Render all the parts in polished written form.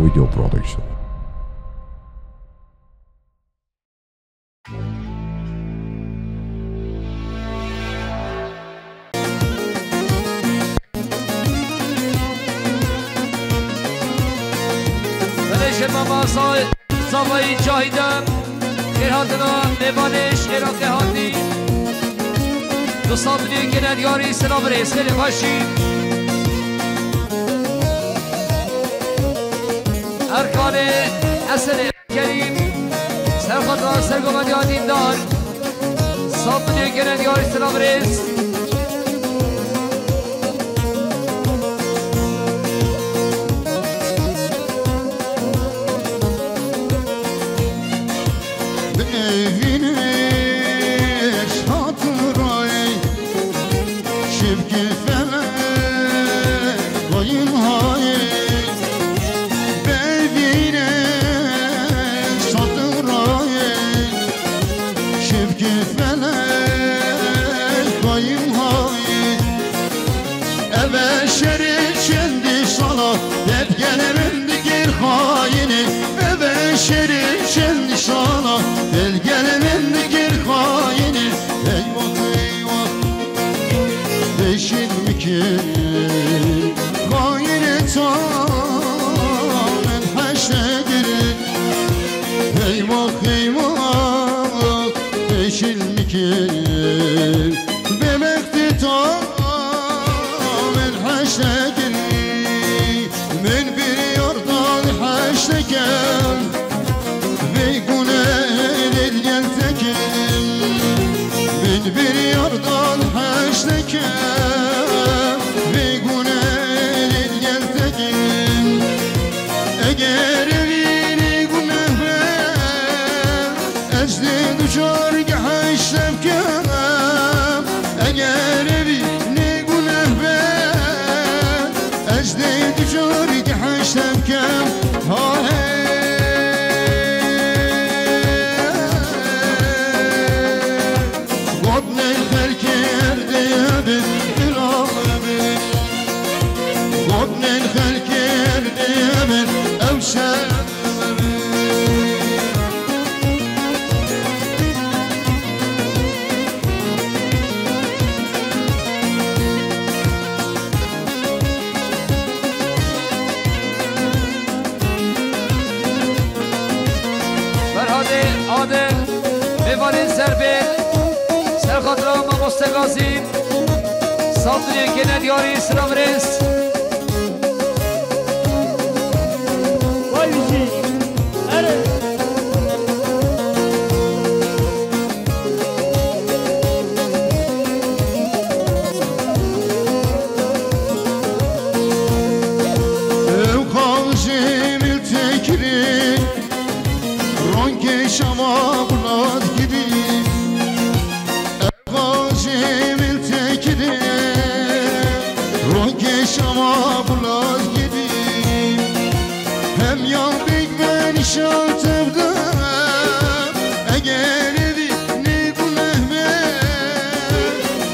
Video Production. بابا صابایی جاهیدم ایرهاتنا میبانش ایرات دهاتی دو صابلی که ندیاری سلام ریس خیلی باشی ارکان اصل کریم سرخطا سرگومدی آدین دار صابلی که ندیاری سلام ریس صابری که ندیاری سلام ریس وای بیشی اره او کاجم التکری رنگ شما بلاد گیری شما بلاد گیریم هم یا بیگ من شاتم دم اگر بی نگونه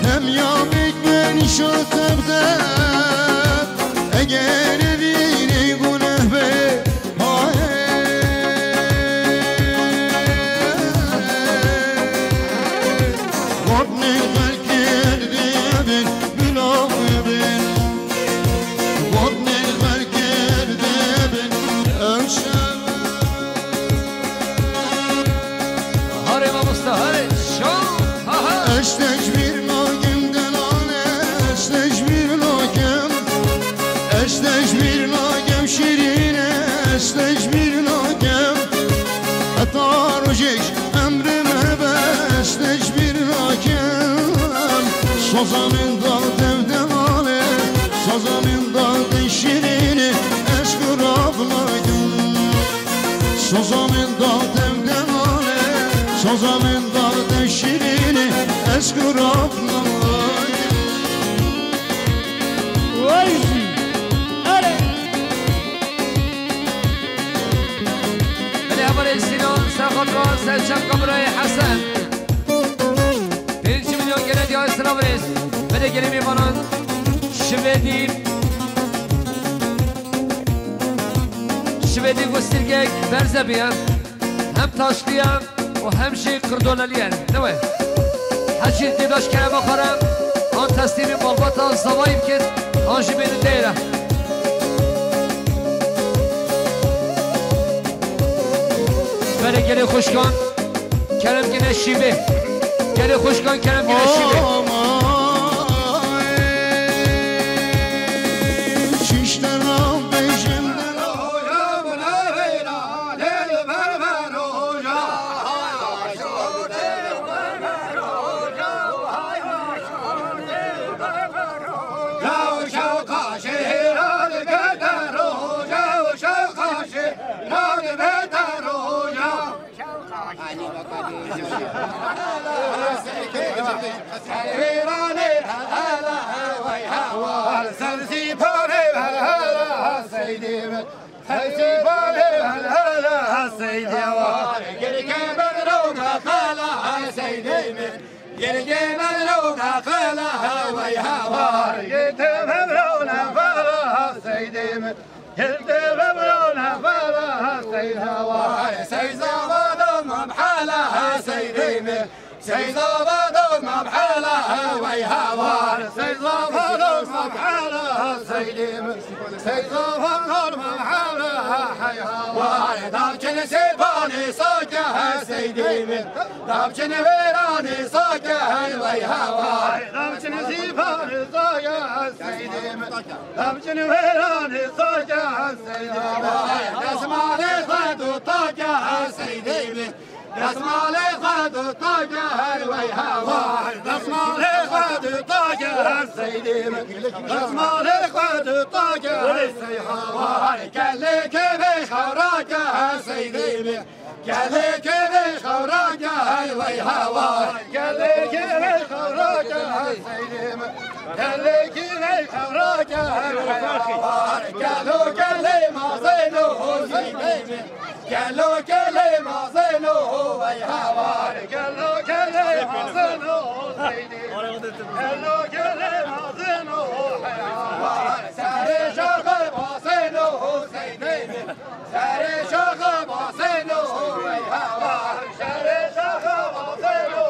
هم یا بیگ من شاتم دم اگر بی نگونه Sazanın da devdemane, sazanın da şirini eşkı Rablaydım. Sazanın da devdemane, sazanın da şirini eşkı Rablaydım. Vayzi, öyle. Beni haber Sinan, Serhatran, Selçuk Kamerayı Hasan. Ya selam reis. Beni gelimi bana şivediyim. شویدی گسترگک برزه بیان هم تاشلیان و هم شی کردولالیان نوه هرچی دیداش که بخورم آن تسلیم بالباتا زواییم که آنجی بینو دیره بله گلی خوشکان کرم گنه شیبه گلی خوشکان کرم گنه شیبه سيزابادو مبحالها ويهاوار سيزابادو مبحالها سيديم سيزابادو مبحالها حيهاوار دابچن سيباني صوتها سيديم دابچن ويراني صوتها ويهاوار دابچن سيباني صوتها سيديم دابچن ويراني صوتها سيديم دسمالي خدو طاقها سيديم دسمالي خد طاقة ويهاوار دسمالي خد طاقة سيديم دسمالي خد طاقة ويهاوار كلك بخوراقة سيديم كلك بخوراقة ويهاوار كلك بخوراقة سيديم كلك بخوراقة ويهاوار كلو كلي ما زينو سيديم كلو كلي ما زينو ويهاوار كلو كلي ما زينو سيديم كلو كلي ما زينو ويهاوار ساري شوق ما زينو سيديم ساري شوق ما زينو ويهاوار ساري شوق ما زينو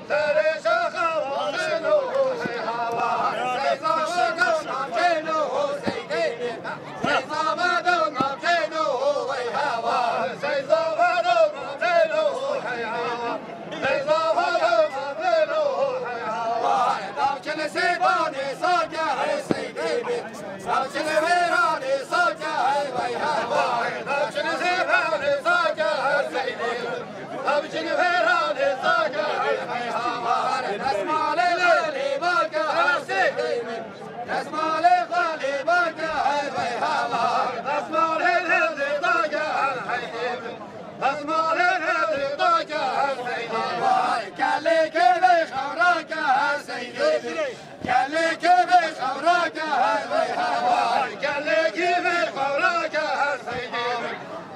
ساري شوق ما زينو ويهاوار سيزابادو نامجينو سيديم سيزابادو نامجينو ويهاوار سيزابادو نامجينو ويهاوار سيزابادو نامجينو ويهاوار دابچن سيباني صوتها سيديم دابچن ويراني صوتها ويهاوار دابچن سيباني صوتها سيديم دابچن ويراني صوتها ويهاوار دسمالي غالي باقها سيديم دسمالي غالي باقها ويهاوار دسمالي غالي باقها سيديم دسمالي غالي باقها سيديم كلك بخوراقها سيديم كلك بخوراقها ويهاوار كلك بخوراقها سيديم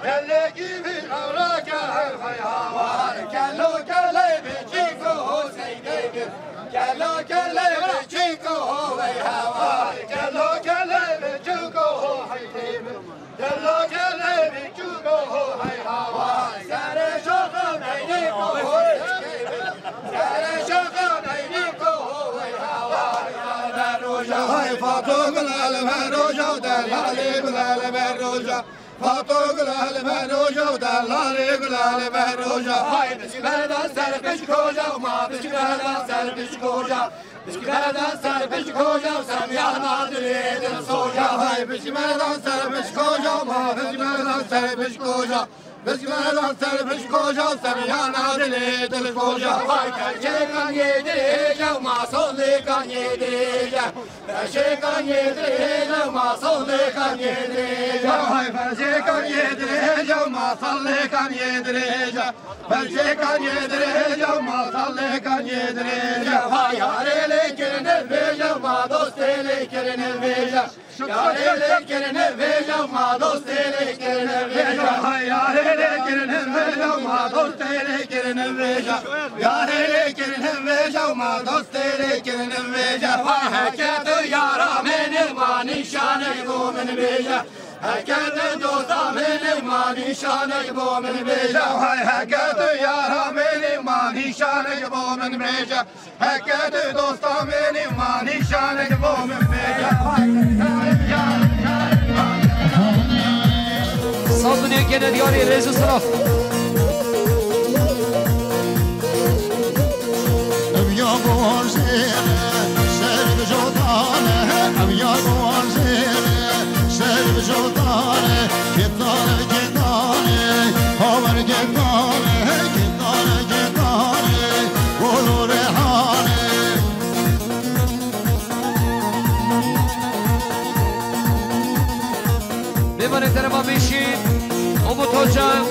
كلك بخوراقها ويهاوار كلو كلي بجيكو سيديم كلو كلي بجيكو ويهاوار كلو كلي بجيكو سيديم كلو كلي بجيكو ويهاوار ساري شوق نينيكو ساري شوق نينيكو ويهاوار هاي فاطوق الالمروجة ودلالي بالالمروجة فاطوق الالمروجة ودلالي بالالمروجة هاي بسكبادا سربش كوجا وما بسكبادا سربش كوجا بسكبادا سربش كوجا وسميانا دليل الصوجة هاي بسكبادا سربش كوجا وما بسكبادا سربش كوجا بسكبادا سربش كوجا وسميانا دليل الصوجة هاي كرشيكان يدريجا وما صليكان يدريجا كرشيكان يدريجا وما صليكان يدريجا هاي فرشيكان يدريجا وما صليكان يدريجا فرشيكان يدريجا وما صليكان يدريجا هاي ياري كرن الفيجا وما دوستي كرن الفيجا ياري كرن الفيجا وما دوستي كرن الفيجا هاي ياري كرن الفيجا وما دوستي كرن الفيجا ياري كرن الفيجا وما دوستي كرن الفيجا هاي حكيتو يارا من الماني شان يقوم من الفيجا هکت دوستا من مانی شانه با من بیجا هکت یارا من مانی شانه با من بیجا هکت دوستا من مانی شانه با من بیجا سازونی گنه دیاری رئیس صراف یا بوارزه سر به جدانه یا بوارزه سر به جدانه گدانه گدانه هاور گدانه گدانه گدانه گل ریحانه میبانید در ما بیشید امو توجم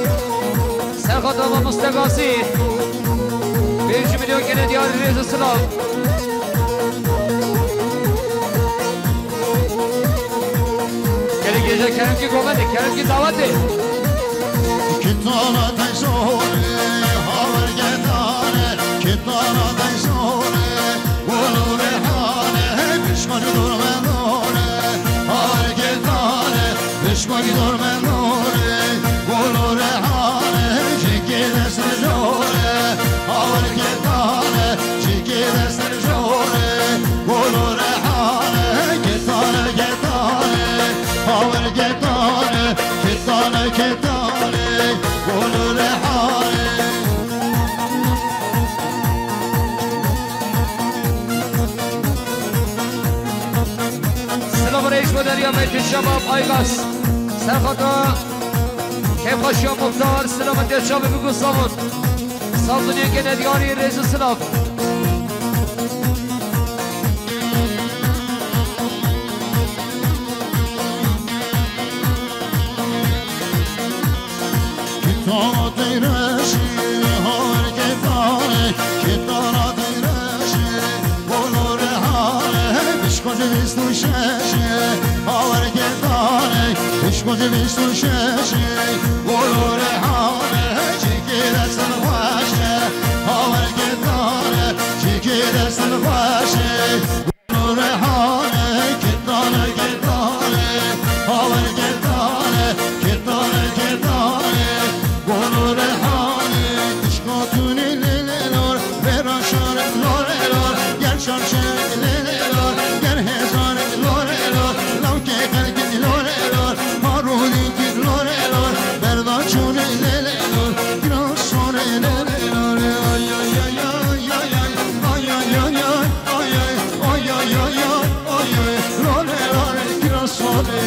سرخات آما مستقاسی 5 milyon gene diyarı reza sınav Gene gece Keremki komedi, Keremki davati Kitana tezore, haver gedane Kitana tezore, gulu rehane Pişman durmedore, haver gedane Pişman durmedore, gulu rehane Çeki desne jore, haver gedane Çeki desne jore, gulu rehane Gedane gedane, haver gedane Gedane gedane, gulu rehane Selam reis ve derya meytin şabab Aygas Serkata Keyf ya muhtar Selamet ya şabı bugün savun Saldırıya gene diyarı reza sınav Kitana teyreşi, haver gedane Kitana teyreşi, gulu rehane Pişkocu vistu şeşi, haver gedane Pişkocu vistu şeşi, gulu rehane Çeki destin vaşe, haver gedane Çeki destin vaşe, gulu rehane Kitana gedane, haver gedane Kitana gedane, gulu rehane İşkotun elelor, veraşar lorelor Gel şarşer elelor, gel hezar lorelor Lavke kalkin lorelor, harunikin lorelor Berdaçun elelor, biraz sonra elelor Ay ay ay ay ay ay ay ay ay ay ay ay ay ay ay ay ay lorelor biraz sonra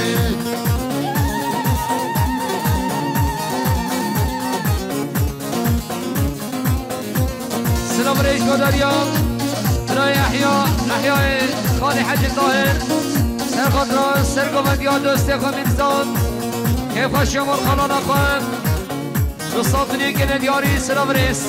سلام رئيس ودريا تراي احياء خالي حج الطاهر سرقدرا سرقو مديا دوستيخو منزان كيف اشيام الخلان اخوان رصاطني كنا دياري سلام رئيس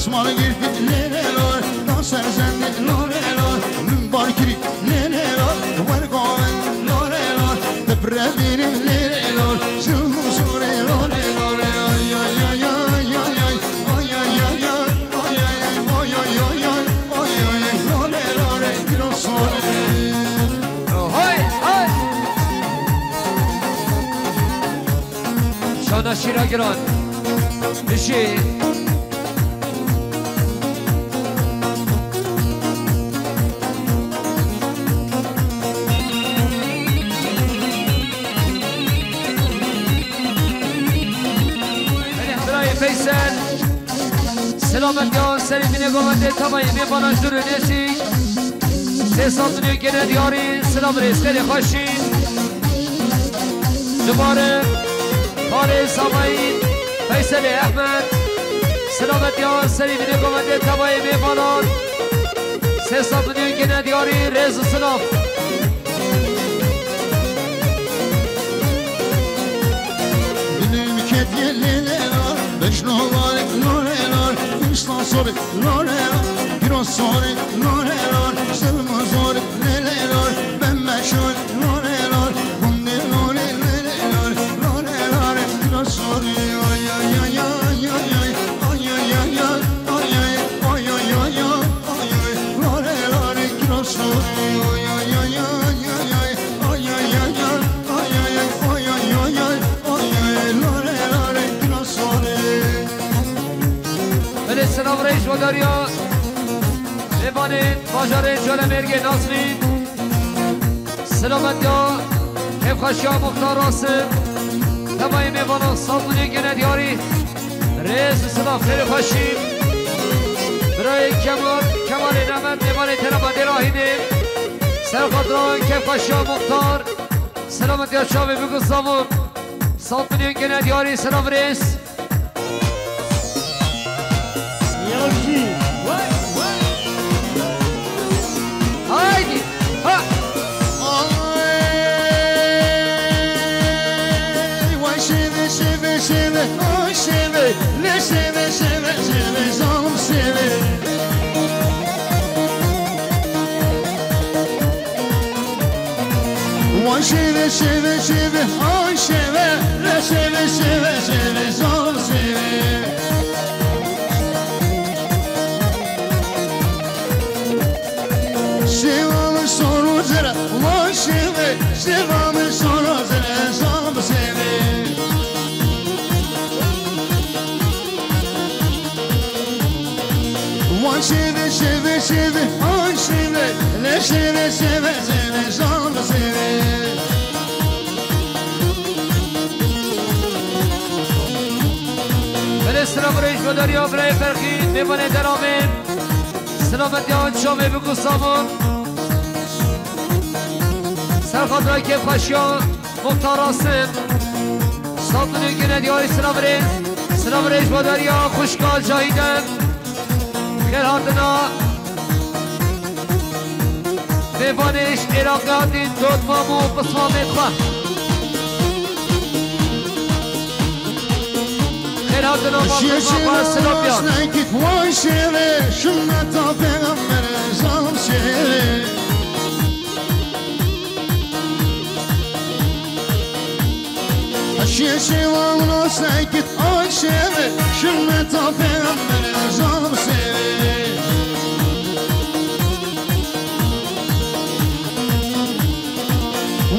Esmalı girdik lelelor, danser zendik lorelor Mübarkirik lelelor, vergoven lorelor Depremini lelelor, zülhuzure lorelor Ay ay ay ay ay ay ay ay ay ay ay ay ay ay ay ay ay lorelor Biraz sonra Hay hay Şana şira giran Bişi Feysel Selamet ya serimine govende tabayı bir bana zürünesi Ses altını gene diyarı selam reisleri hoşin Dubarı Kale Samayın Feysel Ahmet Selamet ya serimine govende tabayı bir bana Ses altını gene diyarı rezi sınav Benim kediyeler Beş nolar, lorelar, üstan sobe, lorelar Kirosori lorelor Sılmazor lelelor Ben meşhur lorelor Bunde lorelelor Lorelor Kirosori Oy oy oy oy oy oy Oy oy oy oy oy oy oy oy oy oy Lorelor Kirosori Oy oy oy oy oy oy Oy oy oy oy oy oy oy oy oy oy oy Lorelor Kirosori بله سلام رئیس و داریا ببانید باجار جال مرگ ناصری سلامت یا کفخشی ها مختار راسم تمایی میبانم سامونی گند یاری رئیس سلام خیلی خوشیم برای کمال نمت میبانید ترابادی راهیدیم سرخاطران کفخشی ها مختار سلامت یا شاوی بگو سامون سامونی گند یاری سلام رئیس Haydi. Ha. Vay şeve şeve şeve Oy şeve Ne şeve şeve şeve Zalım şeve Vay şeve şeve şeve Oy şeve Ne şeve şeve şeve Zalım şeve Şevamı soru zere Vay şeve Şevamı soru zere Zalım şeve Vay şeve şeve şeve Ay şeve Ne şeve şeve şeve Zalım şeve بله سلام رئیس و داریا برای فرقی میبانه درامین سلامت یا شامه بگو سامون سرخاطرهای که خوشیا مختار راسم سامونی گند یاری سلام رئیس و داریا خوشگال جاییدن خیر هاتنا میبانش عراقیات این دود مامو بسامت خواه خیراتنا با سلام بیان Git vay şeve Şunnata peygambere Zalım şeve Aşiye şevamın olsa git Ay şeve Şunnata peygambere Zalım şeve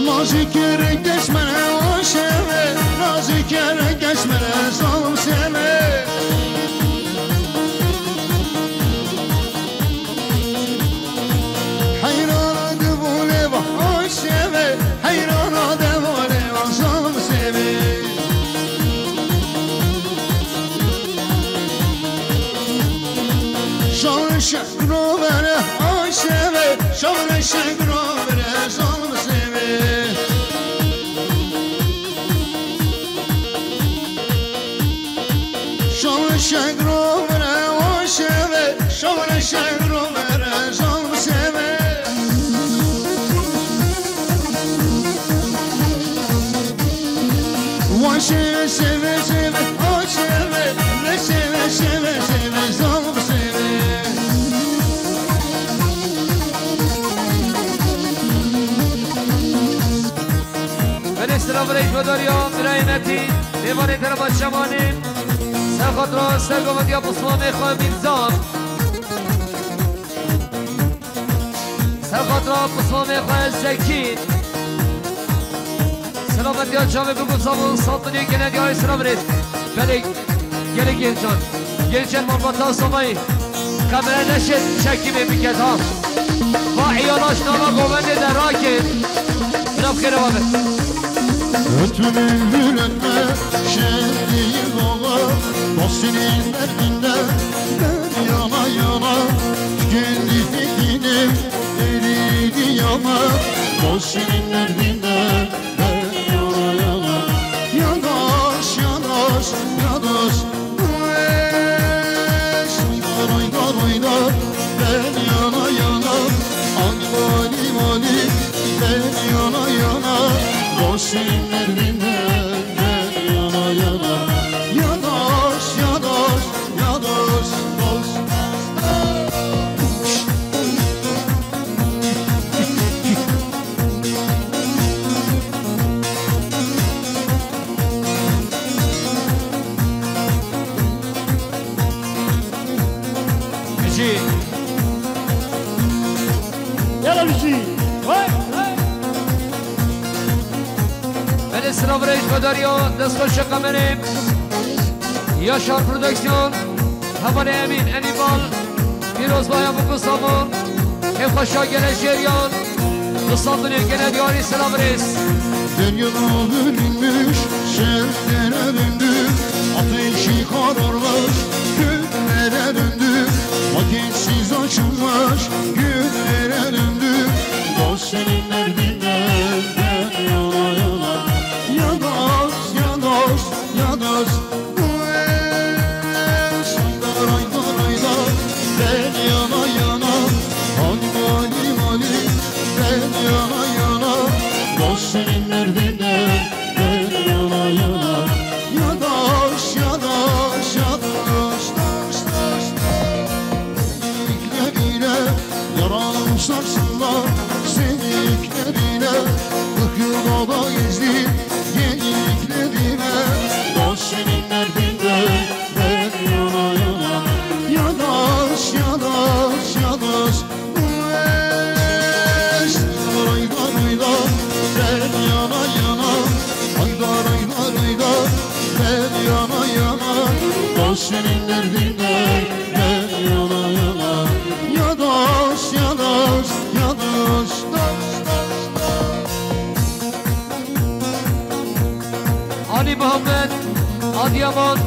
Nazik yere geçmene Ay şeve Nazik yere geçmene Zalım şeve Hayrana devole bak Ay şeve Hayrana devole bak Zalım şeve Şavre şekro vere Ay şeve Şavre şekro vere Zalım şeve Şavre şekro vere Ay şeve Şavre şekro vere Zalım şeve Vay şeve şeve şeve Ay şeve Ne şeve şeve şeve Zalım şeve بله سلام رئیس و داریا برای متی میبانه طرف شمانیم سرخاطران سرگامت یا بسمان میخواهم اینزام سرخاطران بسمان میخواهم زکین سلامت یا جامعه بگو سامون سالتونی گندی های سلام رئیس بله گله گلجان گلجان مرباطا سامایی کامره نشد چکی میکرد ها با ایالاش ناما گوونده در راکت بنام خیره بابه Ötünün gülünme şenliği baba Dostinin derdinde ben yana yana Tükendi dinim eridi yana Dostinin derdinde ben yana yana Yanaş yanaş yanaş Oydar oydar oydar ben yana yana Anvali vali ben yana yana Dostinin derdinde ben yana yana Yanaş yanaş yanaş dost بله سلام رئیس مداریا دست خوش قمریم یاشار پرودکسیون همان امین انیمال پیروز بایا بکو سامون که خوشا گله جریان دوستان دنیا گله دیاری سلام رئیس Dünyada bölünmüş şehirlere döndü Ateşi kararmış günlere döndü Vakitsiz açılmış günlere döndü Dost senin derdinden yana yana Ya dost, ya dost, ya dost Sandaray darayda ben yana yana Hadi mali mali ben yana yana Dost senin derdinden ben yana yana Ya dost, ya dost, ya dost, dost, dost Sevdiklerine yaranım sarsınlar Sevdiklerine 40 yılda da gezdim Yediklerine Dost senin derdinden ben yana yana Ya dost, ya dost, ya dost Haydar haydar ben yana yana Haydar haydar haydar ben yana yana Dost senin derdinden ben yana yana Ya dost, ya dost, ya dost, dost, dost, dost Ali Muhammed Adıyaman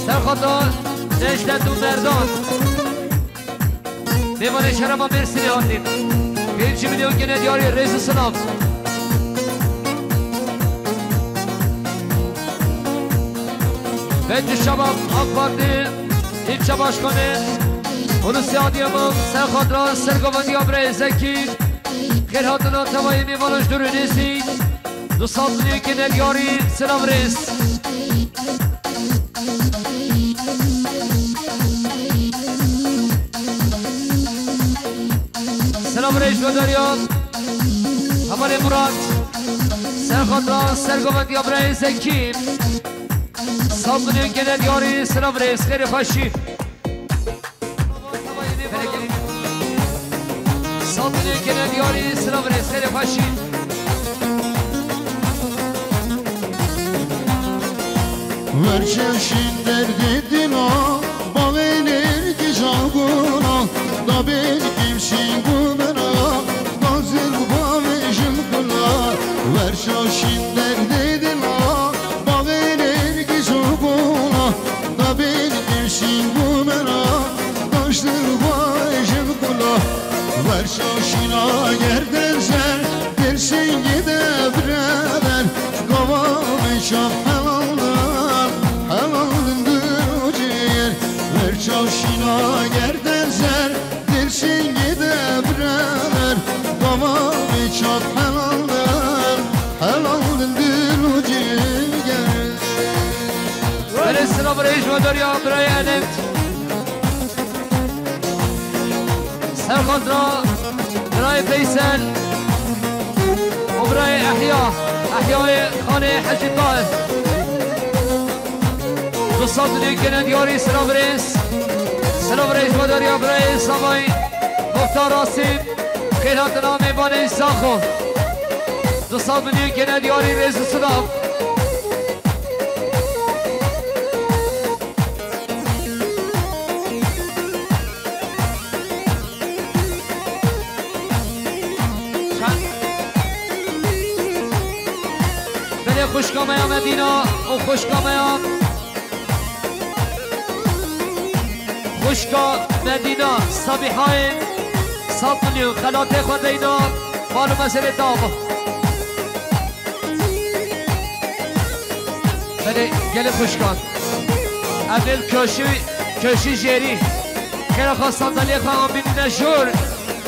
Serkata Necdet Merdan Divan-ı Şeref'a Mersin'e anlayın 1 milyon gene diyarı reis sınav Betü Şabab AK Parti İlçe Başkanı Hulusi Adıyaman Serkatra Sergovandi Abre Zeki Kırhatına Tavayini Valaj Dürünesi Dusatlı gene diyarı sınav reis Selam reis gönderiyor Hamale Murat Serkatra Sergovandi Abre Zeki Sablı'nın genel yarı selam reis Geri Paşi Sablı'nın genel yarı selam reis Geri Paşi Ver şeşin derdidin o Bağenir ki şahguna Da ben kimsin kumena Gazil bağmeşim kula Ver şeşin derdidin o Bağenir ki şahguna Da ben kimsin kumena Gazil bağmeşim kula Ver şeşina gerdersen Dersin gide birader Kavame şah Çavşina gerdersen dersin gide birader Kavami çok helaldir Helaldir o ciğer Böyle sıra reis gönderiyor buraya enet Serkatra buraya Veysel O buraya Ahya'yı Khane Hacı Tahir Dusatlı gene diyarı selam reis Selam reis مداریا برای سامای مختار آسیم خیرات نام بانه ساخو دوستان منی گنه دیاری رئیس صدام بله خوشکامه مدینه و خوشکامه خوشکا مدینه صبیحای سابلیو خلاته خود اینا مالو مسئله دام بله گل خوشکان اول کشی جری خیلی خواست صندلی خواهم بینی نشور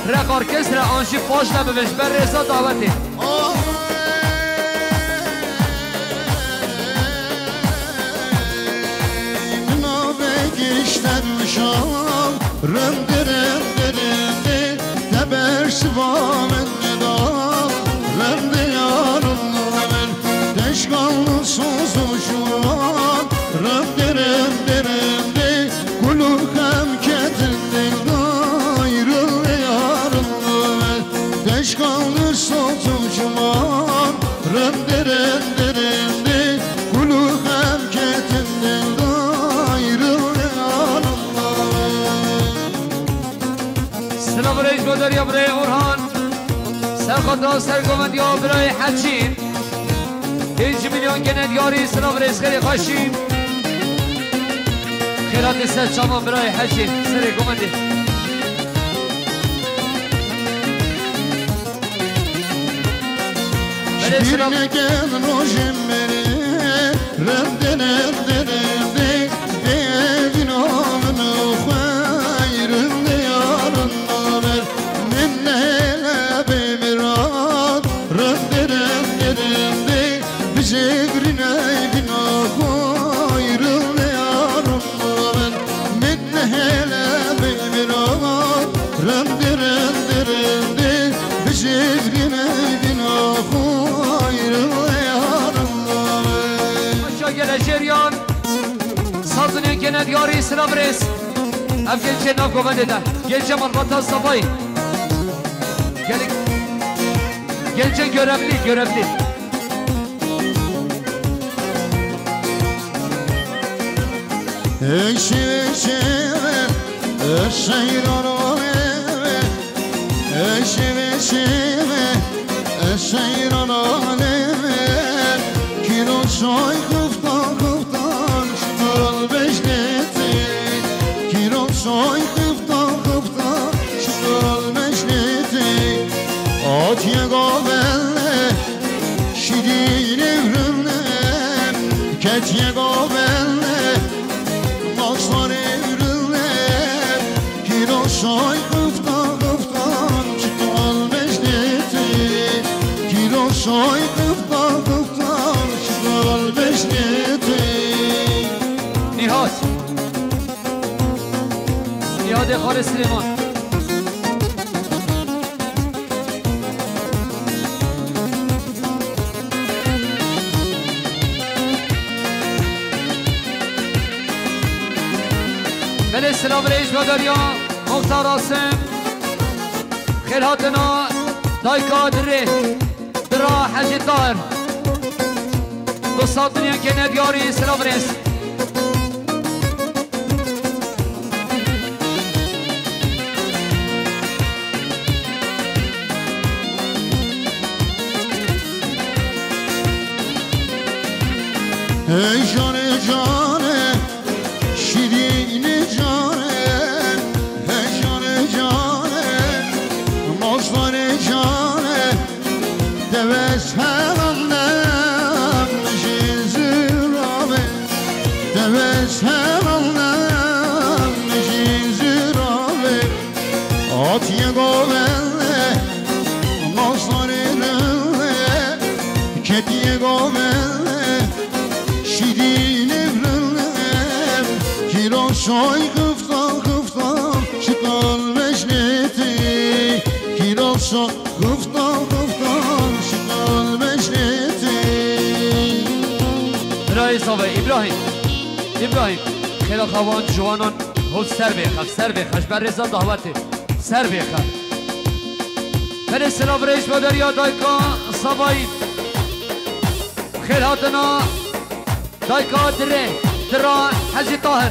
رق ارکستر آنشی پاش نبوش بر رضا دعوتی Şam römdürüm dürümdü teber şivamen nida römdü yarınlar teşkallı sozu şuan römdürüm dürümdü kulur hem ketindik ayrıl yarınlar teşkallı sozu şuan rende rende rende Kulu hem ketinden ayrıldı yanımdan Selam reis بدر یا برای اورهان سرخدا سرگومند یا برای حچین 5 میلیون گند یاری سلام رئیس خیلی خوشیم خیرات سر چامان برای حچین سر گومنده Birine gel rojim beni Rende rende rende Evin oğlunu hayrında yarında ver Minne hele bemirat Rende rende rende Bize grine evin hayrında yarında ver Minne hele bemirat Rende rende rende Bize grine evin hayrında جریان سازنی کند یاری سلام رئیس ام گلچه ناف گوونده ده گلچه مالباتا صفایی گلچه görevli Soy kıftan kıftan çıkal beşneti Kiro soy kıftan kıftan çıkal beşneti Atiye gavelle şidin evrimle Ketiye gavelle Naslar evrimle Kiro soy kıftan kıftan çıkal beşneti Kiro soy kıftan kıftan نهاد خال سلیمان بله سلام رئیس بدریا مختار آسم خیلاتنا دایکا دره درا حجی دار دوستان دنیا که ندیاری سلام رئیس Ey cane cane şirini cane Ey cane cane mazlane cane Deves her annem jizirame Deves her annem jizirame Atiye govelle mazlane Ketiye govelle Şirin evrenler Kiro soy kıftan kıftan Çıkal meşneti Kiro soy kıftan kıftan Çıkal meşneti رئیس آقای ابراهیم خیلی خوان جوانان خود سر بخش بر رضا دعوته سر بخش بله سلام رئیس بدر یا دایکا صبایی خیلی هاتنا دایکا درا حجی طاهر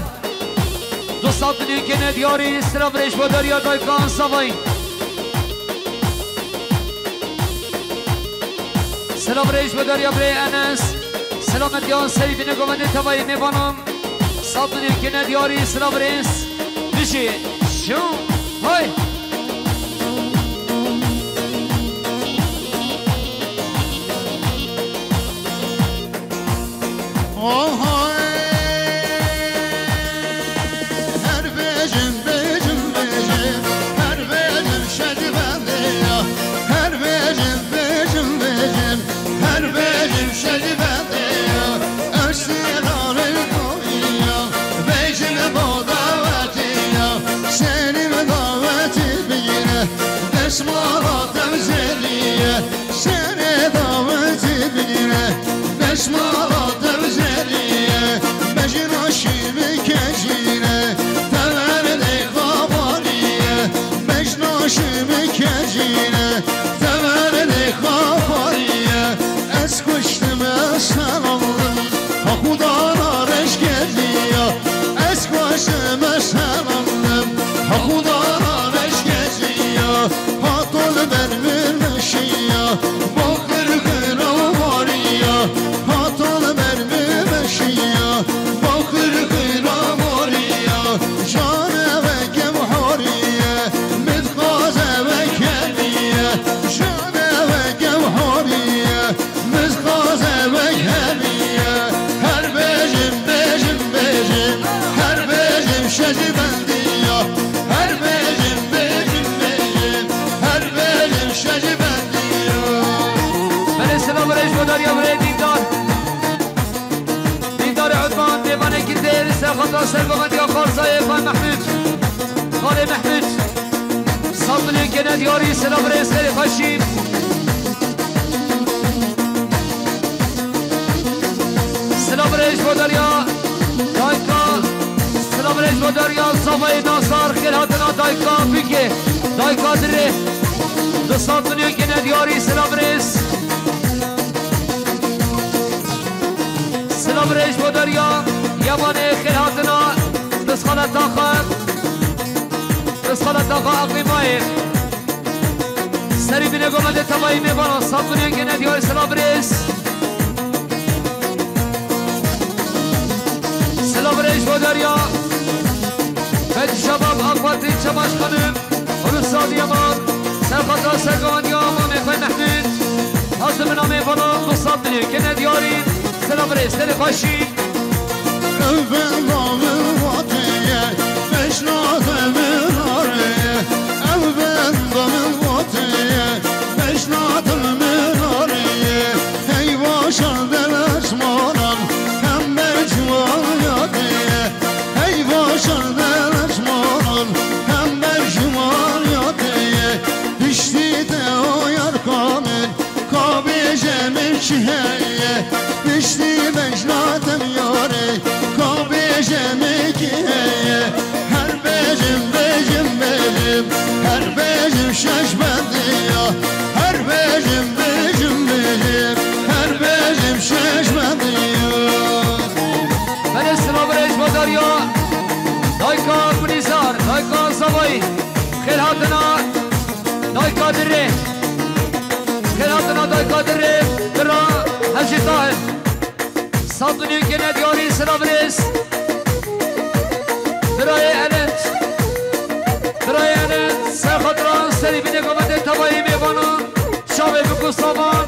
دوستان دنیا که ندیاری سلام رئیس بدر یا دایکا صبایی سلام رئیس بدر یا برای انس سلامت یا سریف نگومنده تبایی نبانم سلام دنیا که ندیاری سلام رئیس بشی شو های Her becim becim becim Her becim şedibende ya Her becim becim becim Her becim şedibende ya Öştiyanarı koyuya Becim bu daveti ya Senin daveti bile Desmala temzeliye Seni daveti bile Desmala temzeliye Mecnoşimi kecine Teverde kabariye Mecnoşimi kecine Teverde kabariye Ez از کشتم سلامم خدا نارش گردیا از کشتم سلامم خدا نارش گردیا هاتون برمیر مشیا با خرقه رواریا هاتون برمیر مشیا با خرقه رواریا جانه و گمهاریه مدخازه و کلیه جانه و گمهاریه مدخازه و کلیه هر بجم بجم بجم هر بجم شجی بندیا هر بجم بجم بجم هر بجم شجی بندیا من سلام رئیس مداریا برای دیندار عثمان دیوانه کردیر سرخطا سرگومندی خارزای خان محمود خان محمود صابلی که ندیاری سلام رئیس خیلی خوشیم سلام رئیس مداریا دایکا سلام رئیس مداریا صافای ناصار خیل هاتنا دایکا بیگه دایکا دره دو صابلی که ندیاری سلام رئیس سلام رئیس مداریا یمانه خیل هاتنا بسخالت آخر بسخالت آخر اقلیمای سری بینه گمده تبایی میبانا صابونی که ندیار سلام رئیس سلام رئیس مداریا بید شباب اقواتی چماش خانم حروساد یمان سرخطا سرگوان ما میخوای محمود حاضر نامه بانا دو صابونی که ندیاری سلام رئیس دل خوشی اول دامن واتیه بشناتم ناریه اول دامن واتیه بشناتم ناریه هی باشن دل اسمانم هم برجوان یادیه هی باشن دل اسمانم هم برجوان یادیه پشتی ده یار کامل کابی جمع چیه پشتی بشناتم یاره کابی جمع کیه هر بجم بجم بجم هر بجم شش بندیا هر بجم بجم بجم هر بجم شش بندیا من سلام رئیس مداریا دایکا بونیزار دایکا زبایی خیل هاتنا دایکا دره خیل هاتنا دایکا دره درا هجی طاهر صابونی که ندیاری سلام رئیس برای انت سرخطران سری بینه گمده تبایی میبانم شابه بکو سامان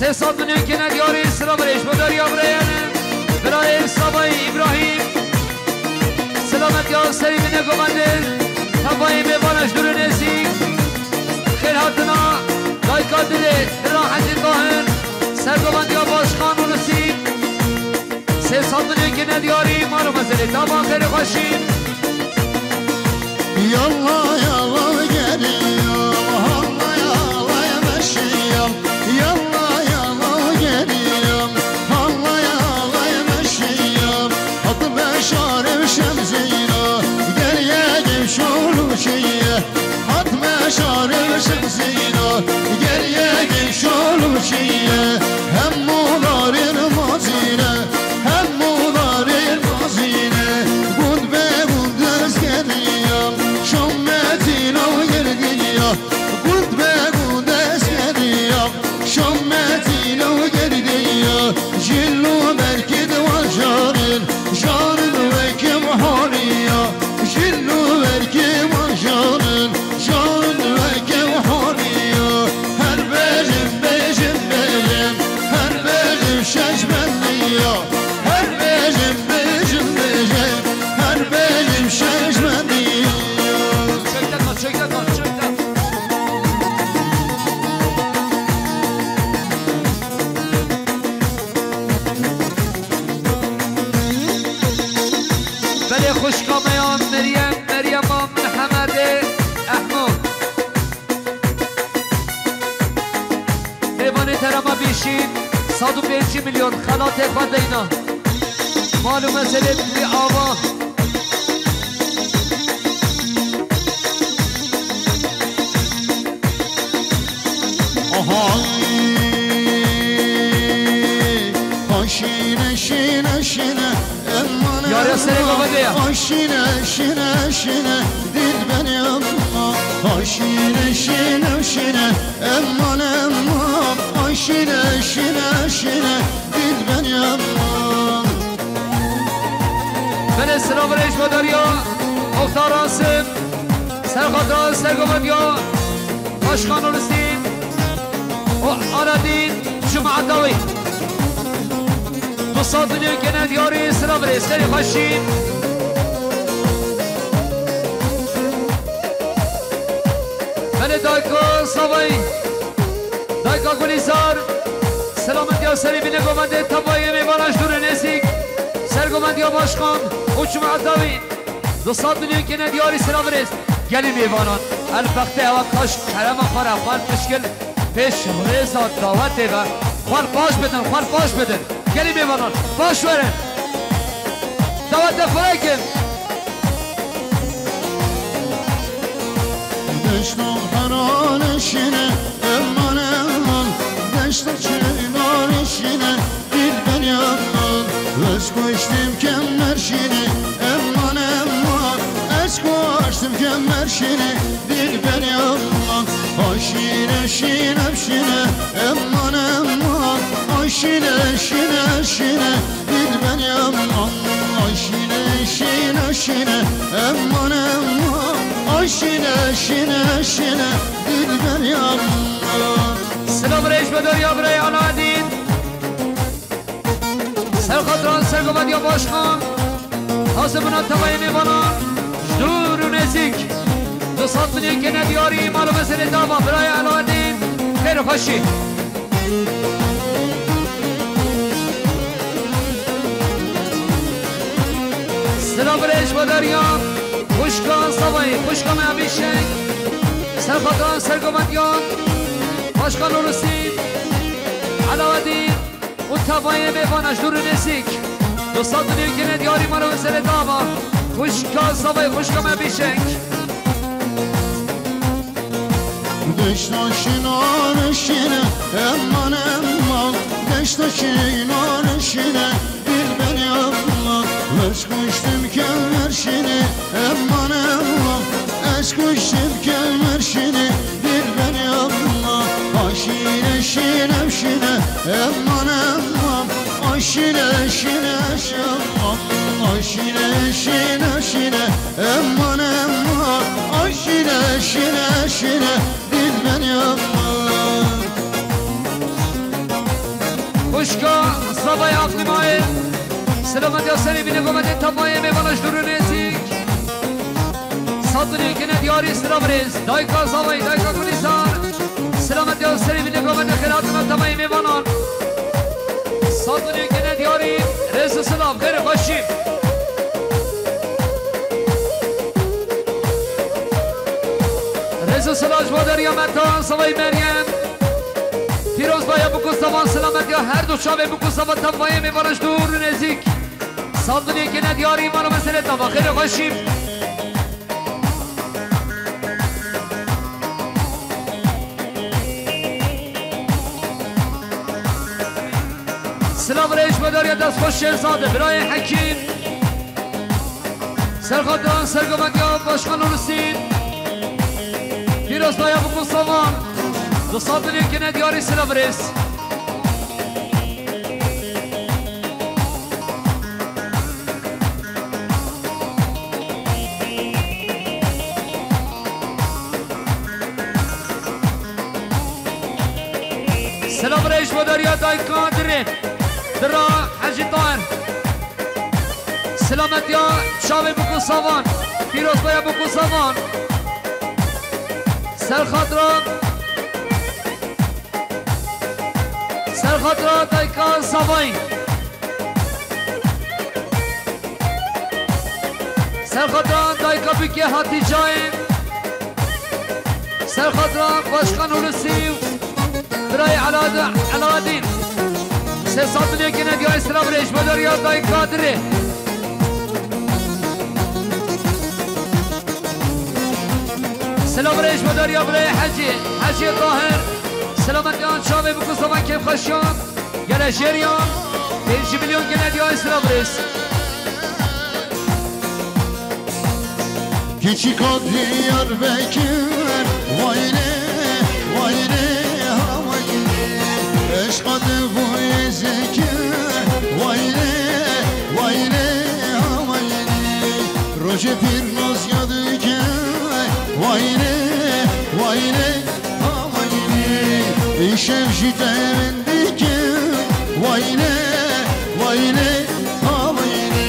سه صابونی که ندیاری سلام رئیس مداریا برای انت برای سابایی ابراهیم سلامت یا سری بینه گمده تبایی میبانش دور نزدیک خیل هاتنا دایکا دله درا حجی طاهر سرگومندی باشخان و نصیب سه صابونی که ندیاری ما رو مسئله تابا خیلی خوشیم یالا یالا گریم هالا یالا مشیم یالا یالا گریم هالا یالا مشیم حتی بشارم شمزینا گریه شلوشیه حتی بشارم شمزینا گریه شلوشیه هم مولارین مازینه هم مولارین مازینه بود به بود درست گریم شمتینا و گردیا بود به بود درست گریم شمتینا و گردیا جلو برکد و جارن جارن و کم حالیا جلو برکد و جارن جارن و کم حالیا هر بجم بجم بجم هر بجم شش بندیا هر بجم بجم بجم هر بجم شش بندیا Çek de بله خوشکامیان مریم محمد احمد دیوانی ترما بیشین 105 میلیون خلات خود اینا معلومه مسئله توی آوا آهای Aşine şine şine dil beni amma Aşine şine şine emman emman Aşine şine şine dil beni amma Ben sıra reis madalya Muhtar Asım Serhat Sergomadya Başkan Ulusin O Aradin Cuma'davi Musadını gene diyarı sıra reisleri başin Beni Dayka Savay Dayka Gulizar Selamet Seri bine komande tabayı meyvanaş durun esik Sergomadya Başkan O Cuma'davi Musadını gene diyarı sıra reis Gelin meyvanan البخت هوا کاش کرم خورم خوان مشکل پیش رزا دعوت و خوان باش بدن خوان باش بدن گلی میوانان باش برن دعوت فرکن دشت و هرانشینه امان امان دشت و چنانشینه دل بنی امان از کشتیم کم مرشینه امان امان از کشتیم کم مرشینه دل بنی امان آشینه شینه شینه امان امان آشینه شینه شینه دل بنی امان آشینه شینه شینه امان امان آشینه شینه شینه دل بنی امان سلام ریش بدار یا برای علادین سرخطران سرگومدیا باشخان حاسبنا تبایی میبانان دور و نزیک دو سات بنی که ندیاری مالو مثل داما برای علادین خیر خوشی سلام ریش بدار یا خوشکان سوایی خوشکان همیشه سرخطران سرگومدیان Başkan Ulusin Aladdin Uttavaya meyvanaş duru nesik Dostatın ülkene diyari mara mesele dava Kuşka savay kuşka mebişek Deştaşın arşine Emman emman Deştaşın arşine Dil beni emman Eşkuştum kemerşini Emman emman Eşkuştum kemerşini Dil beni emman Aşine şine şine Emman emman Aşine şine şemman Aşine şine şine Emman emman Aşine şine şine Dil beni emman Kuşka savay aklı mail Selamet yaseri bine komedi tabaye meyvanaş duru nesik Satın ülkene diyari sıra brez Dayka savay dayka kulisar Selamet yaseri bine komedi kıratına tabaye meyvanan Satın ülkene diyari rezi sınav gayri başim rezi sınav jvader yametan savay meryem Firoz baya bu kustavan selamet ya her duşa ve bu kustavan tabaye meyvanaş duru nezik Satın ülkene diyari imanı mesele taba gayri başim سلام ریش بدار یا دست خوش شهزاده برای حکیم سرخدان سرگومدیا باشخان ulusin پیروز دایا bu Mustavan دوستان ülkene diyari selam reis سلام ریش بدار یا دای کادره درا حجی طاهر سلامت یا شاوی بکو ساوان پیروز بایا بکو ساوان سرخاطرا دایکان ساوای سرخاطرا دایکا بکی حاتی جاین سرخاطرا باشخان ulusin برای علادین سه سال دیگه که ندیه اسلام ریش بدار یا دای کادره سلام ریش بدار یا برای حجی طاهر سلامت آن شاوه بکن زمان کم خشیان گره شیریان 5 میلیون که ندیه اسلام ریش Keçi kadri yar bekir Vayne, vayne, havayne Eşk adı bu ezekir Vayne, vayne, havayne Roje bir naz yadıken Vayne, vayne, havayne Şevşi temendiken Vayne, vayne, havayne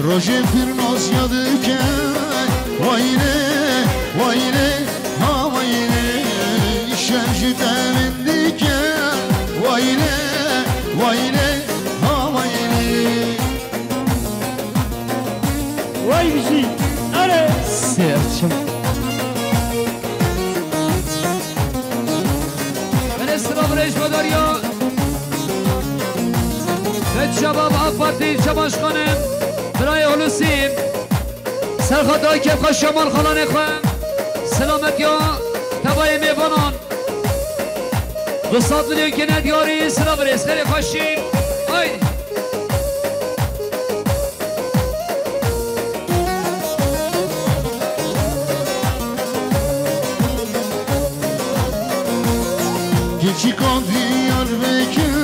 Roje bir naz yadıken Vayne, vayne, havayne Şevşi temendiken Vayne, vayne, havayne Vay bizi, are Serçim Ben sıra reis madalya Ve şabab AK Parti ilçe başkanım Birayı Hulusi Serhatay Kefka Şamal Khalan Ekhem Selamet ya Tebayi Mevanan Rısat Milyon Genel Diyari Sıra Reisleri Kaşin Haydi Keçi kadri yar bekir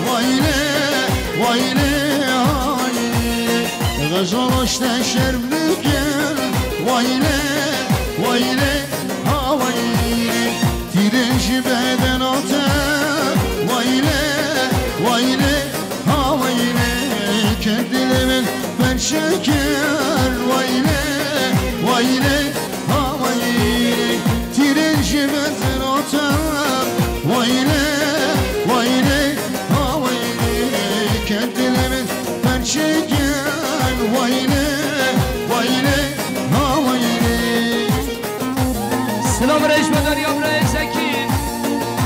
Vayne, vayne, hayne Gazal işte şerbüken Vayne, vayne, havayne Direnci beden atar Vayne, vayne, havayne Kendilerin ben şeker Vayne, vayne, havayne Direnci beden atar Vayne, vayne, havayne Kendilerin ben şeker Vayne, vayne, havayne Selam reis madalya Birayı Zeki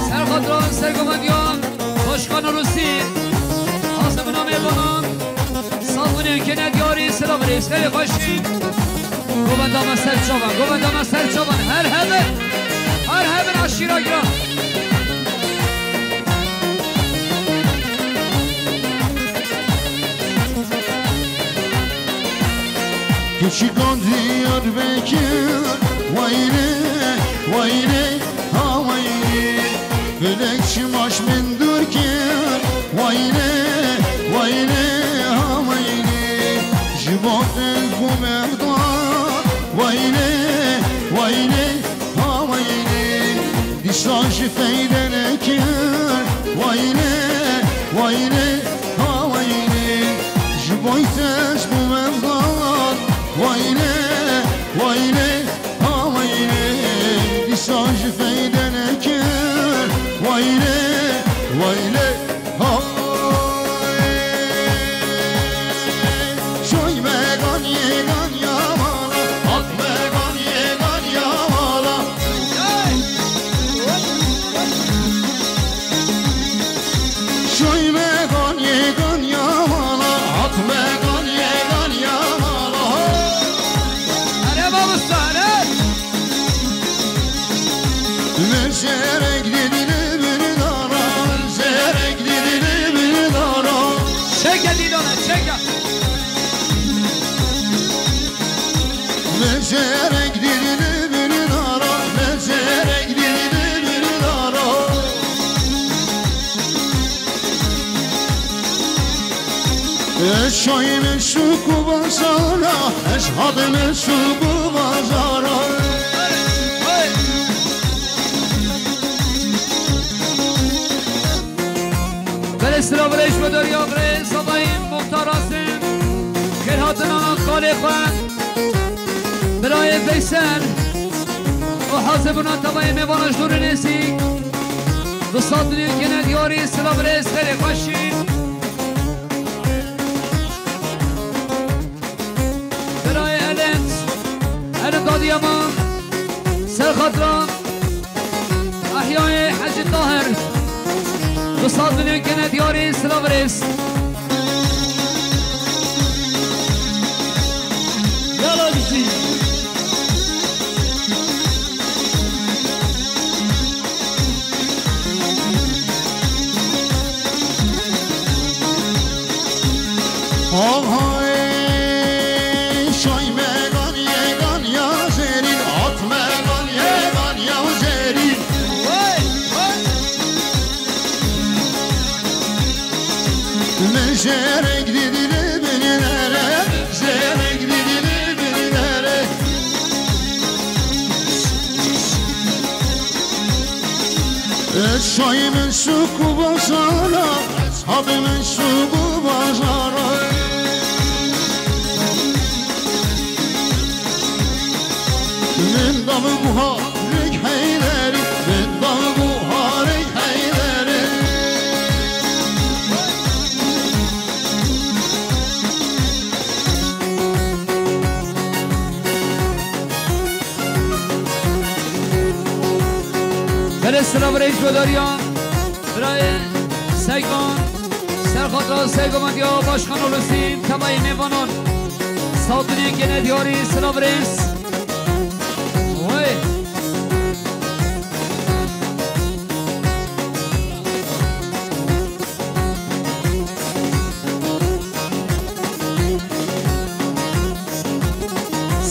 Serhat Ran Sergomadyan Başkan Hulusi Hasımına Mevanan Sağ Milyon Genel Diyari Selam Reisleri Kaşin Gomendama Serçavan Gomendama Serçavan Her hemen aşira giren Keçi kadri yar bekir Vayne, vayne, havayne Felekçi maş mendurken Vayne, vayne, havayne Jibaten bu mevdan Vayne, vayne, havayne Diştaşı feyden eker Vayne, vayne, havayne Jibaten bu mevdan Vayne, vayne, havayne Diştaşı feyden eker Vayne, vayne, havayne Şoy vegan yegan yamala At vegan yegan yamala Şoy vegan yegan yamala At vegan yegan yamala Hadi babusta hadi Verserek dediğini bir dara Verserek dediğini bir dara Çek elini ona çek ya Verserek dediğini bir dara Verserek dediğini bir dara Eşşay meşruku bazara Eşhad meşruku bazara Bele sıra bile işme dör ya bre Sabayim muhtar asım Kerhatın ana kalifan Birayı Veysel O hazıbına tabayim evanaj duru nesik Rısat Milyon Genel Diyari sıra bile işleri kaşin Birayı Elent Elent Adıyaman Serhat Ran Ahyai Hacı Tahir Rısat Milyon Genel Diyari sıra bile Yala bizi Şoy vegan yegan من زرق دیدیله بینیره زرق دیدیله بینیره چای من سوکو بازارا اصحاب من سوکو بازارا من دام بوهارک حیدری من دام بوهارک حیدری بله سلام رئیس بداریان برای سیگان سرخاطر سیگان یا باشخان اولوسیم تبایی میوانان سادونی که ندیاری سلام رئیس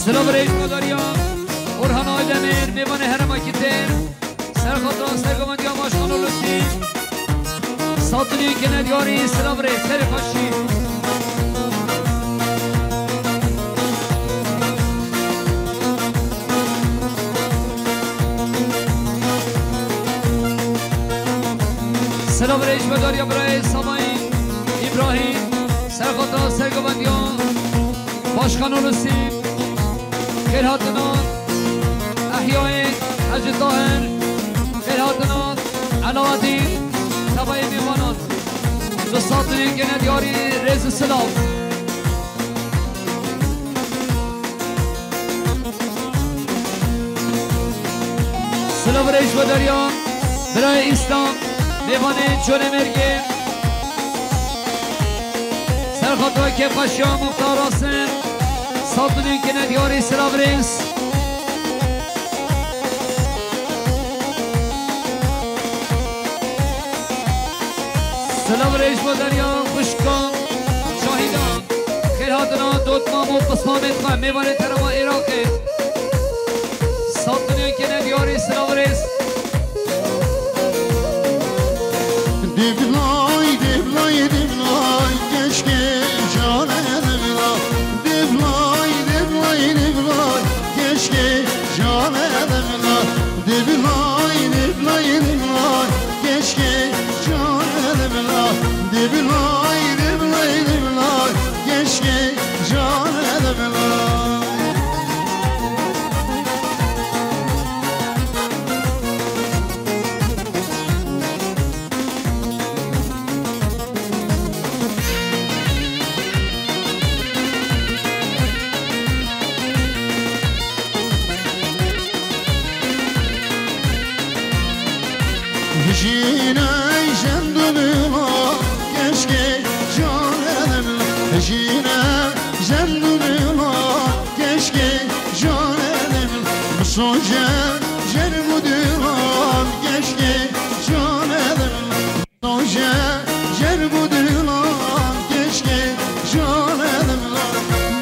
سلام رئیس بداریان orhan Aydemir میوان هرم اکیتر سرخاطر سیگان یا باشخان اولوسیم سادونی که ندیاری سلام رئیس سری خوشی سلام رئیس بداریا برای سامایی ابراهیم سرخاطر سرگوندیان باشخان اولوسیم خیرهاتنان احیای حج طاهر خیرهاتنان علاوالدین تبایی میوانان دوستاتونی که ندیاری رئیس سلام سلام رئیس بداریا برای اسلام دیوانه چون مرگه سرخاطر که قشا مختار آسن ساتونی که ندیاری سلام رئیس سلام رئیس بداریا خوشکان شاهدان خیرهاتنا دوتمام و قسمامت خواهم میوانه ترما عراقه ساتونی که ندیاری سلام رئیس Divlay, divlay, divlay, keşke canedimla. Divlay, divlay, divlay, keşke canedimla. Divlay, divlay, divlay, keşke canedimla. Divlay, divlay, divlay, keşke canedimla. Hecine zendumila keşke canedimla. Hecine zendumila keşke canedimla. Musoce cerbudilan keşke canedimla. Musoce cerbudilan keşke canedimla.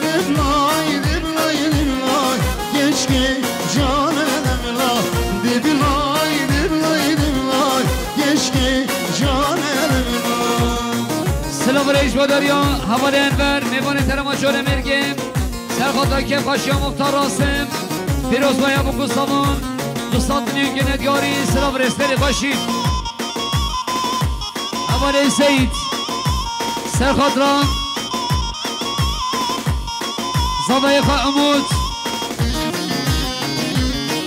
Divlay, divlay, divlay keşke canedimla. Divlay, divlay, divlay keşke canedimla. سلام رئیس بداریا حواله انور میوان ترما چون مرگه سرخاطر که قشا مختار آسم پیروز بایا بکو سامان دوستاتونی که ندیاری سلام رئیس بری خوشی حواله سید سرخاطران زادای خواه امود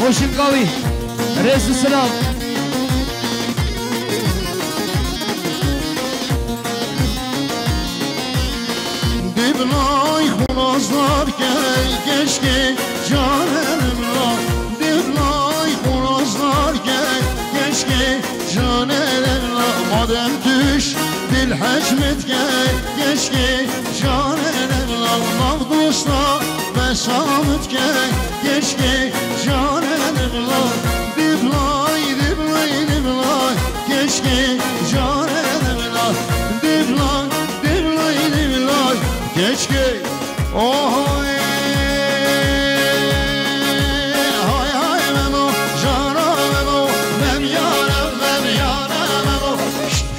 اوشنگاوی رئیس سلام Divlay xunazlar gəl keşke canedimla. Divlay xunazlar gəl keşke canedimla. Madem düş dil həcmet gəl keşke canedimla. Mağdusla məsamət gəl keşke canedimla. Divlay, divlay, divlay keşke canedimla. Divlay, divlay, divlay keşke oy hay hay memo jara memo mem yara memo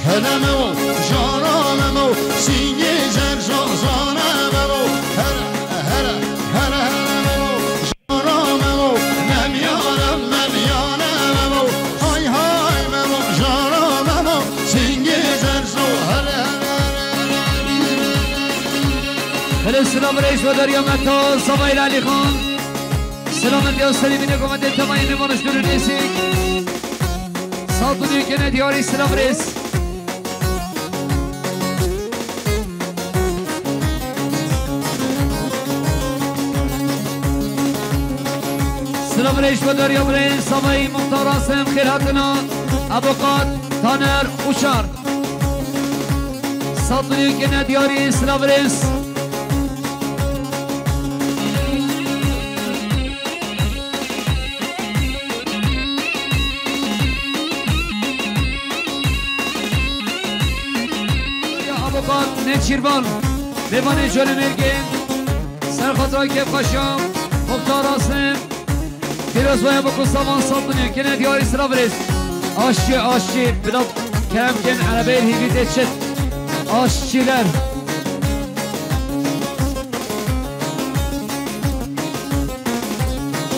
hele memo jara memo سینگی زرزازانه ممو هر هر هر ممو جانم ممو نمیانم نمیانه ممو های های ممو جانم ممو سینگی زرزو هر هر سلام رئیس و دریا متا سمایل علی خان سلام دیا سلیمینه کمانده تمایی نمانش دور نیسیک ساتونی کنه دیاری سلام رئیس سلام رئیس و دریا رئیس سمایی مختار آسم خیراتنا ابوقات تانر اوشار ساتونی کنه دیاری سلام رئیس نچیربان دیوانه جل مرگین سرخطای که خوشم مختار آسم پیروز باید بکن سامان سالتونی که ندیاری سرا بریز آشچی بلا کرم کن عربه هیویده چد آشچیلر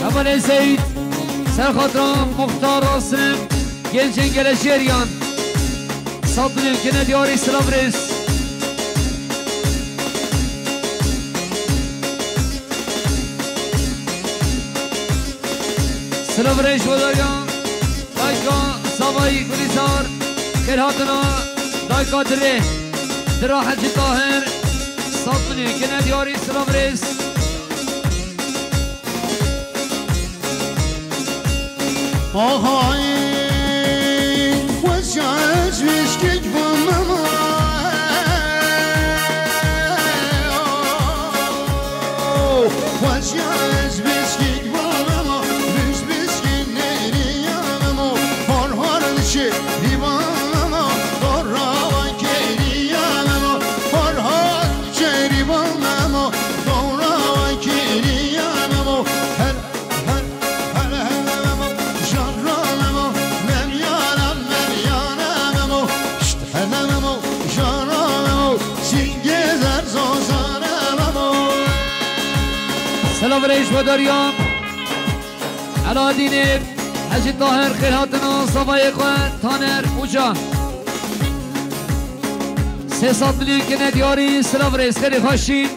اول زید سرخطران مختار آسم گنجین گل جریان سالتونی که ندیاری سرا بریز سلام رئیس و دریان دایکا سوایی گلیزار خیرهاتنا دایکا دره درا حج طاهر صابنی که ندیاری سلام رئیس آهای وزیز ویسکیک بامم وزیز ویسکیک بامم دیوانم دوران کریانم فرهاد جریبانم دوران کریانم هر هر هر هرم جانم نمیانم نمیانم اشتهنم جانم سینگی زرزازانم سلام رئیس و دریان علادین حجی طاهر خیرهاتنا صبای خواه تانر اوجا 300 میلیون که ندیاری سلام رئیس خیلی خوشی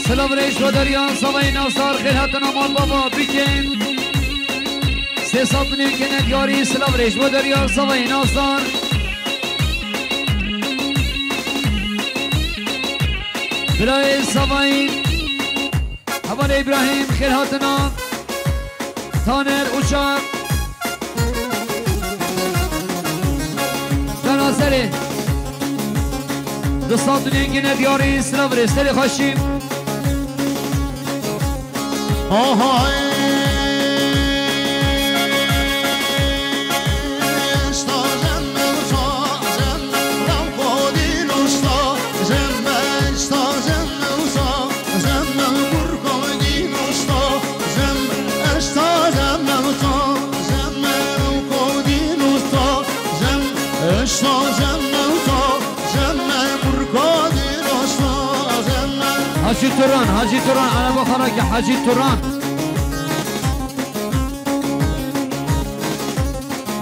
سلام رئیس و دریان صبای ناصار خیرهاتنا مال بابا بیکن 300 میلیون که ندیاری سلام رئیس و دریان صبای ناصار برای سمایی حوال ابراهیم خیرهاتنا تانر اوچار بناصره دوستان دنینگی ندیاری سلام رستری خوشیم آهای حاجی توران انا بخورا که حاجی توران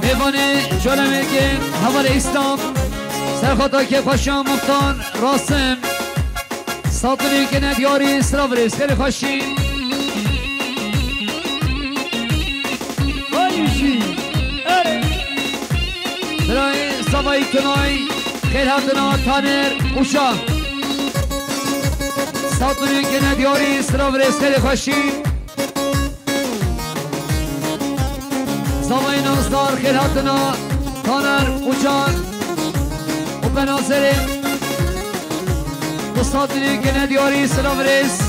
میوانه جلمه که حوال اسلام سرخطا که خوشم مختار راسم ساطنی که ندیاری اسلام ریس خیلی خوشی برای سوایی کنای خیلی هاتنا تانر اوشا ساطنی که ندیاری اسلام ریس خیلی خوشی سوایی ناصدار خیلی هاتنا تانر اوشا و بناصره ساطنی که ندیاری اسلام ریس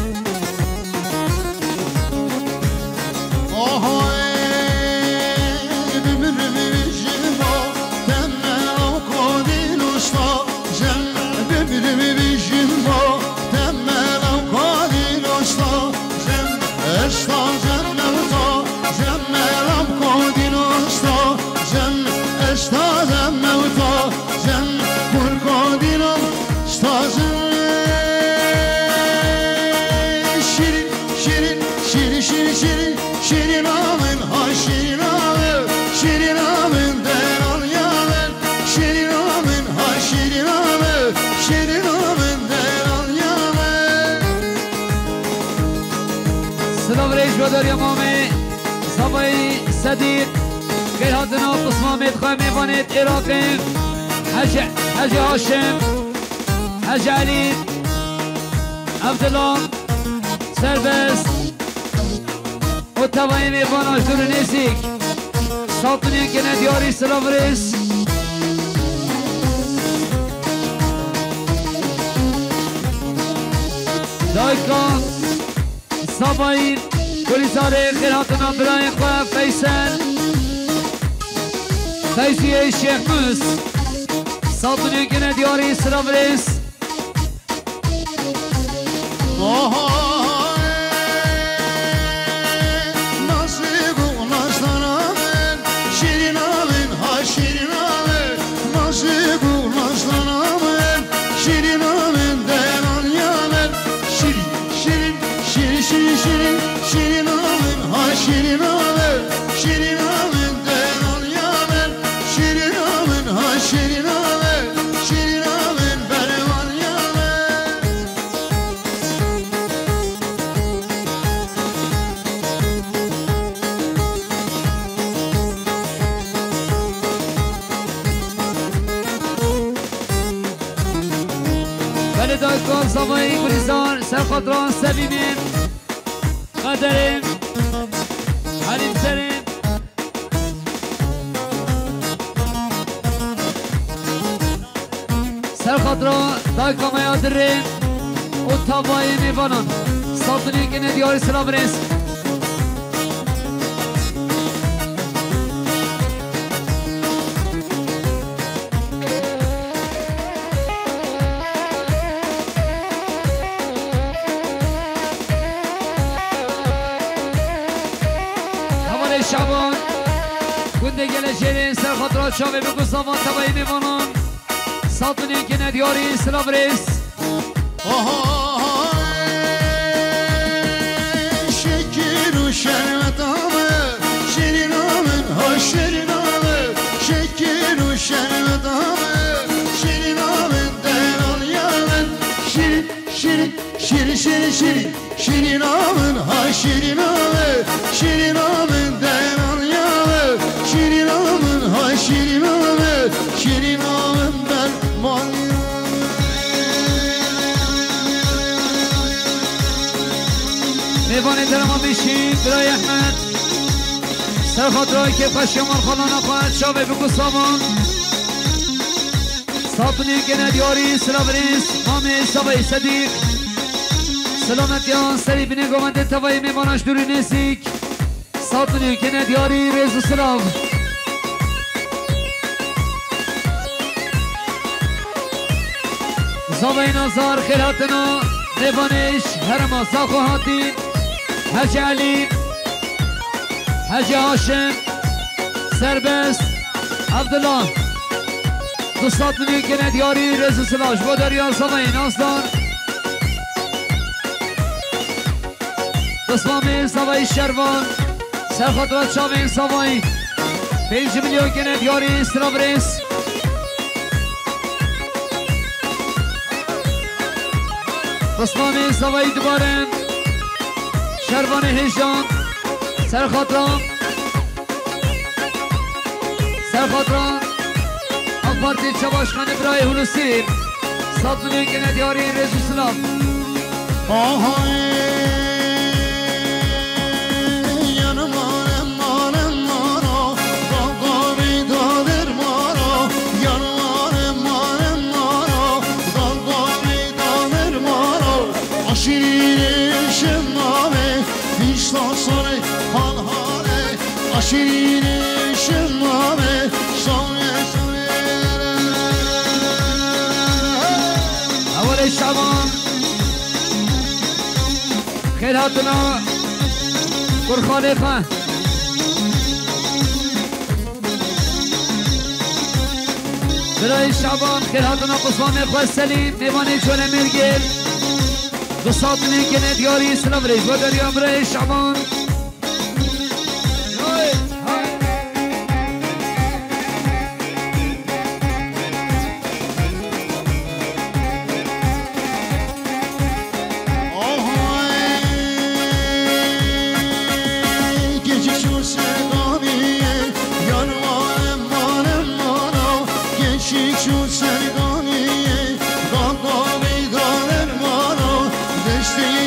سلام ریش بدار امامه صبای صدیق خیر هاتنا قسمه میدخواه میبانید عراقیم حج هاشم حج علی عبدالله سربست و توایی میباناش دور نیسیک ساطنی که ندیاری سلام ریس دایکان صبایی کلیزاره خیراتنا برای خواه فیصل فیضیه شیخ موس ساطنی که ندیاری سلام ریس دایکان زمانی گریزان سرخاطران سبیمین قدرین حلیم سرین سرخاطران دایکان میادرین و تابایی میبانن ساطنی که ندیاری سلام ریس شبان گنده گل شیرین سرخاطرات شاوه بگو سامان تبایی میمانن ساطنی که ندیاری سلام ریس شکر و شرمت آمه شیرین آمن ها شیرین آمه شکر و شرمت آمه شیرین آمن دهنان یامن شیرین شیرین شیرین شیرین شیرین شیرین آمن ها شیرین آمه شیرین آمن دهنان یامه شیرین آمن ها شیرین آمه شیرین آمن در مانی میوانی درما بیشیم برای احمد سرخاطرهایی که پشیمان خالانه خواهد شاوه بگو سامان ساطنی که ندیاری سلام ریس مامی سوای صدیق سلامتیان سری بینه گوانده توایی میمانش دوری نیسیک ساطنی که ندیاری ریز و سلام زوای نازار خیراتنا میوانش هرما ساخو هاتی حج علی حج هاشم سربست عبدالله دوستات منی که ندیاری ریز و سلاش با دریار زوای نازدار دستمامی سوای شروان سرخاطرات شاوین سوای 5 میلیون که ندیاری سلام ریس دستمامی سوای دوباره شروان هجان سرخاطران آقپارتی چواشخانه برای هلوسی 100 میلیون که ندیاری ریز و سلام شیرین شمامه اول شبان خیراتنا قرخالفه برای شبان خیراتنا قسمان خواه سلیم دیوانی چونه مرگل دو ساطنی که ندیاری سلام ریش با دریا برای شبان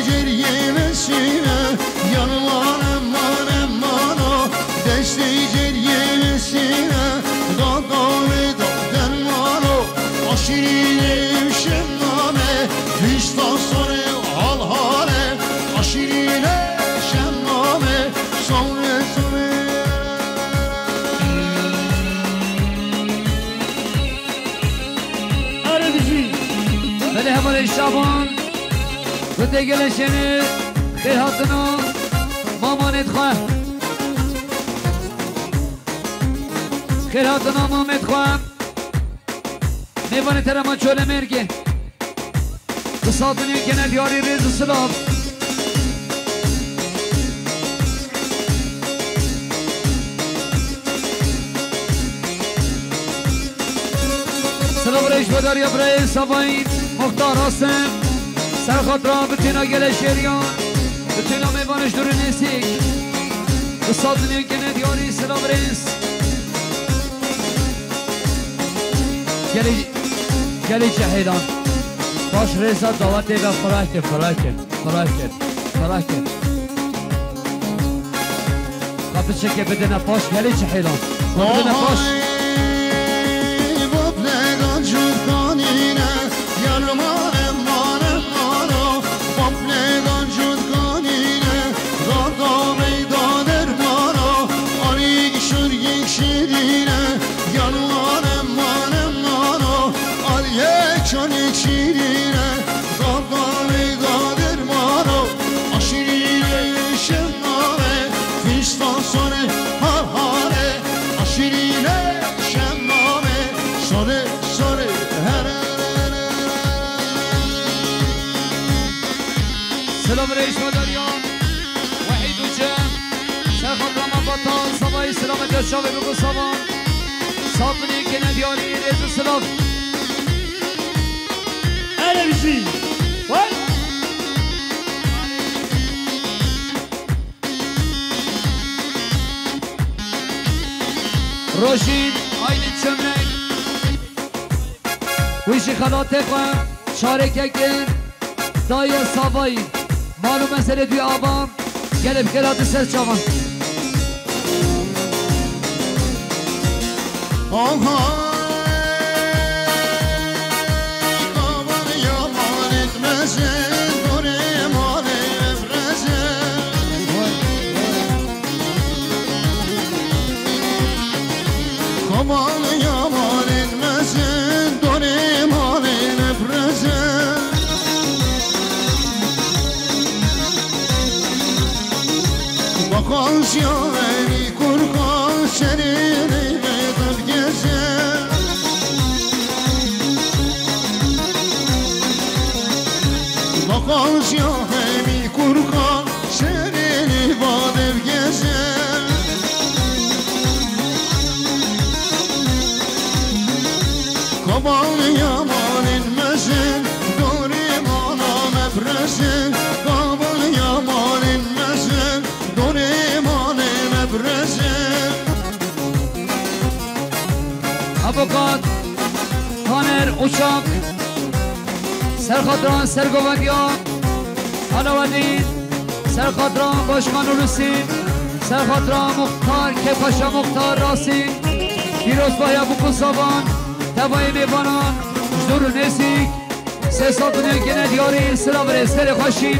geriye vesile Yanılan emman emmano Desteği geriye vesile Dağdağlı dermano Aşirine şemmame Hüstan sonra hal hale Aşirine şemmame Sonra sonra Ara bizi. Böyle hemen Şaban Kutu gelişini Kıyhatını Mamanet Khoa Kıyhatını Mamanet Khoa Mevani terama çöle mergi Kısaltını gene diyari rezi sılav Sılav reş bedar ya bre Savayin Muhtar Hasem Serkhatra bütüna gele şeriyan Bütüna mevanış durun esik Kısaltını gene diyari sılav reis Geli cehidan Baş reza davat eve Fırahker Kapı çeke bedene baş geli cehidan Bedene baş Boblegan cudkanine Yarman emman emmano Boblegan cudkanine Dağda meydan ermano Ali gişir gişirine Yarman emman emmano Aliye çani çirine Dağda meydan ermano Aşirine şemmame Fistan sonra harhare Aşirine şemmame Sore sore Selam reis madalya Vahid ucam Serhat Ramazan Sabahı selamet yaşa ve bu sabah Sabını gene diyari rezi sılav Ara bizi. Vay. Roşin aynı çömlek Bu işi halatı koyam Şarek ekin Dayı sabahı Malum mesele diyor abam Gelip gel hadi ses çaman Aha Kavan yaman etmesin Dur eman evresin Kavan yaman etmesin Dur eman evresin Bakan şaheni kurkan Senin meydan gezer Bakan şaheni kurkan Senin ibadev gezer Kaban yaman inmesin Dur imana mebresin Kaban yaman inmesin Dur imana mebresin Avukat Taner Uçak Serkatran Sergovadyan Alavadin Serkatran Başkan Hulusi Serkatran Muhtar Kepaşa Muhtar Rasim Firozbaya Buku Saban Tevayı Mevanan Jdur Nesik Ses adını gene diyari Sıra ve Esleri Haşim